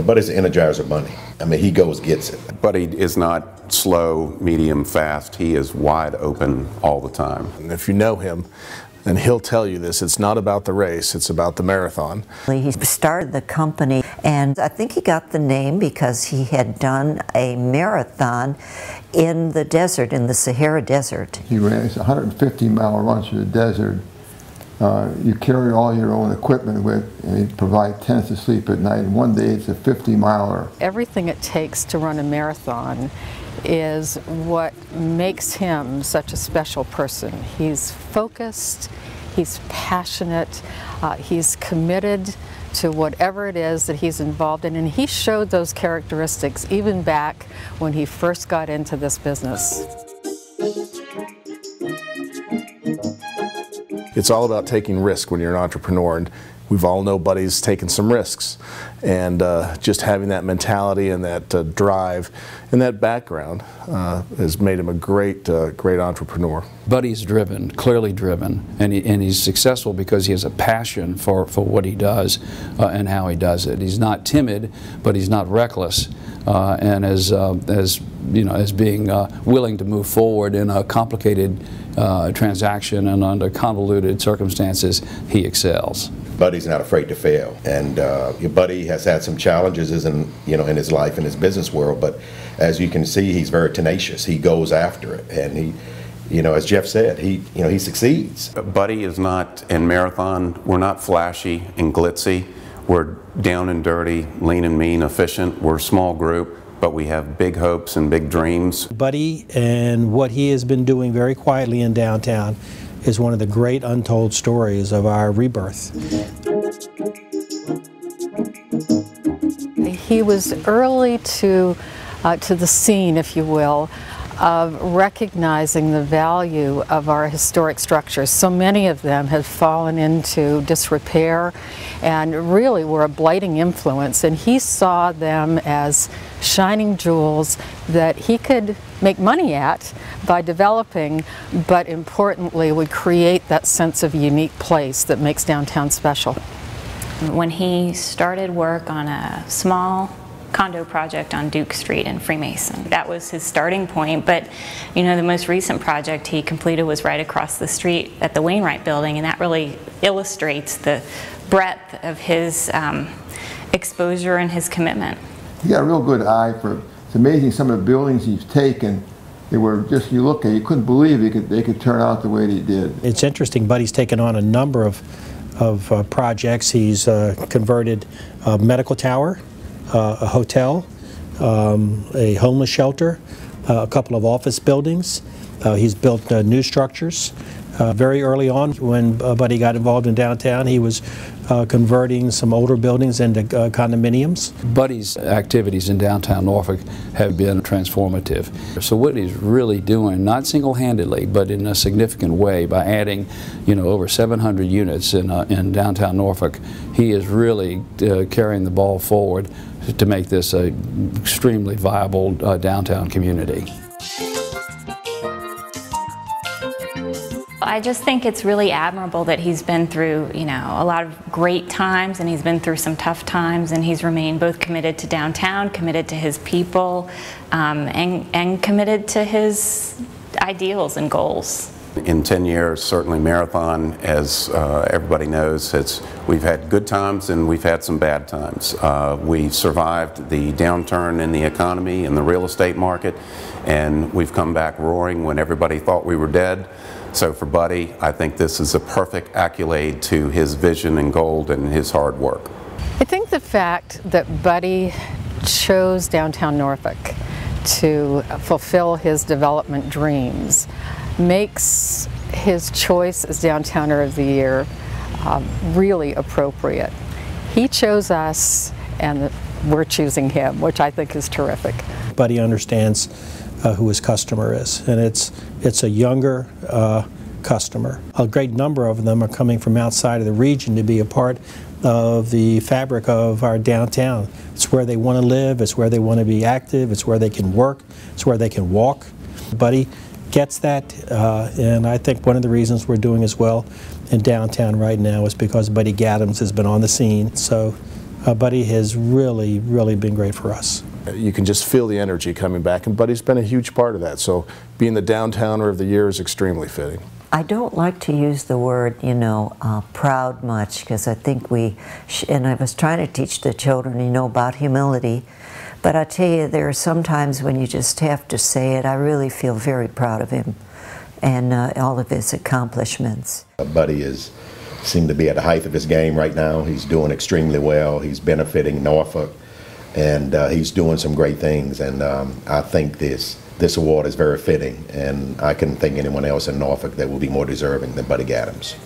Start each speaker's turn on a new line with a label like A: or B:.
A: Buddy's the Energizer Bunny. I mean, he goes, gets it.
B: Buddy is not slow, medium, fast. He is wide open all the time.
C: And if you know him, then he'll tell you this. It's not about the race, it's about the marathon.
D: He started the company, and I think he got the name because he had done a marathon in the desert, in the Sahara Desert.
E: He ran a 150-mile run through the desert. You carry all your own equipment with, and you provide tents to sleep at night. And one day it's a 50-miler.
F: Everything it takes to run a marathon is what makes him such a special person. He's focused, he's passionate, he's committed to whatever it is that he's involved in, and he showed those characteristics even back when he first got into this business.
C: It's all about taking risk when you're an entrepreneur, and we've all know Buddy's taken some risks, and just having that mentality and that drive and that background has made him a great entrepreneur.
G: Buddy's driven, clearly driven, and he's successful because he has a passion for what he does and how he does it. He's not timid, but he's not reckless, and as being willing to move forward in a complicated transaction and under convoluted circumstances, he excels.
A: Buddy's not afraid to fail, and Buddy has had some challenges in his life, in his business world, but as you can see, he's very tenacious. He goes after it, and he, as Jeff said, he succeeds.
B: Buddy is not in marathon. We're not flashy and glitzy. We're down and dirty, lean and mean, efficient. We're a small group, but we have big hopes and big dreams.
H: Buddy and what he has been doing very quietly in downtown is one of the great untold stories of our rebirth.
F: He was early to the scene, if you will, of recognizing the value of our historic structures. So many of them have fallen into disrepair and really were a blighting influence, and he saw them as shining jewels that he could make money at by developing, but importantly would create that sense of unique place that makes downtown special.
I: When he started work on a small condo project on Duke Street in Freemason, that was his starting point, but the most recent project he completed was right across the street at the Wainwright building, and that really illustrates the breadth of his exposure and his commitment.
E: He got a real good eye for, it's amazing some of the buildings he's taken. They were just, you look at it, you couldn't believe they could turn out the way they did.
H: It's interesting, Buddy's taken on a number of projects. He's converted a medical tower, a hotel, a homeless shelter, a couple of office buildings. He's built new structures. Very early on, when Buddy got involved in downtown, he was converting some older buildings into condominiums.
G: Buddy's activities in downtown Norfolk have been transformative. So what he's really doing, not single-handedly, but in a significant way, by adding, over 700 units in downtown Norfolk, he is really carrying the ball forward to make this an extremely viable downtown community.
I: I just think it's really admirable that he's been through, a lot of great times, and he's been through some tough times, and he's remained both committed to downtown, committed to his people, and committed to his ideals and goals.
B: In 10 years, certainly Marathon, as everybody knows, we've had good times and we've had some bad times. We survived the downturn in the economy and the real estate market, and we've come back roaring when everybody thought we were dead. So for Buddy, I think this is a perfect accolade to his vision and goal and his hard work.
F: I think the fact that Buddy chose downtown Norfolk to fulfill his development dreams makes his choice as Downtowner of the Year really appropriate. He chose us, and we're choosing him, which I think is terrific.
H: Buddy understands who his customer is, and it's a younger customer. A great number of them are coming from outside of the region to be a part of the fabric of our downtown. It's where they want to live, it's where they want to be active, it's where they can work, it's where they can walk. Buddy gets that, and I think one of the reasons we're doing as well in downtown right now is because Buddy Gadams has been on the scene. So Buddy has really, really been great for us.
C: You can just feel the energy coming back, and Buddy's been a huge part of that. So being the Downtowner of the Year is extremely fitting.
D: I don't like to use the word, proud much, because I think and I was trying to teach the children, about humility. But I tell you, there are some times when you just have to say it. I really feel very proud of him and all of his accomplishments.
A: Buddy seemed to be at the height of his game right now. He's doing extremely well. He's benefiting Norfolk, and he's doing some great things. And I think this award is very fitting, and I couldn't think anyone else in Norfolk that will be more deserving than Buddy Gadams.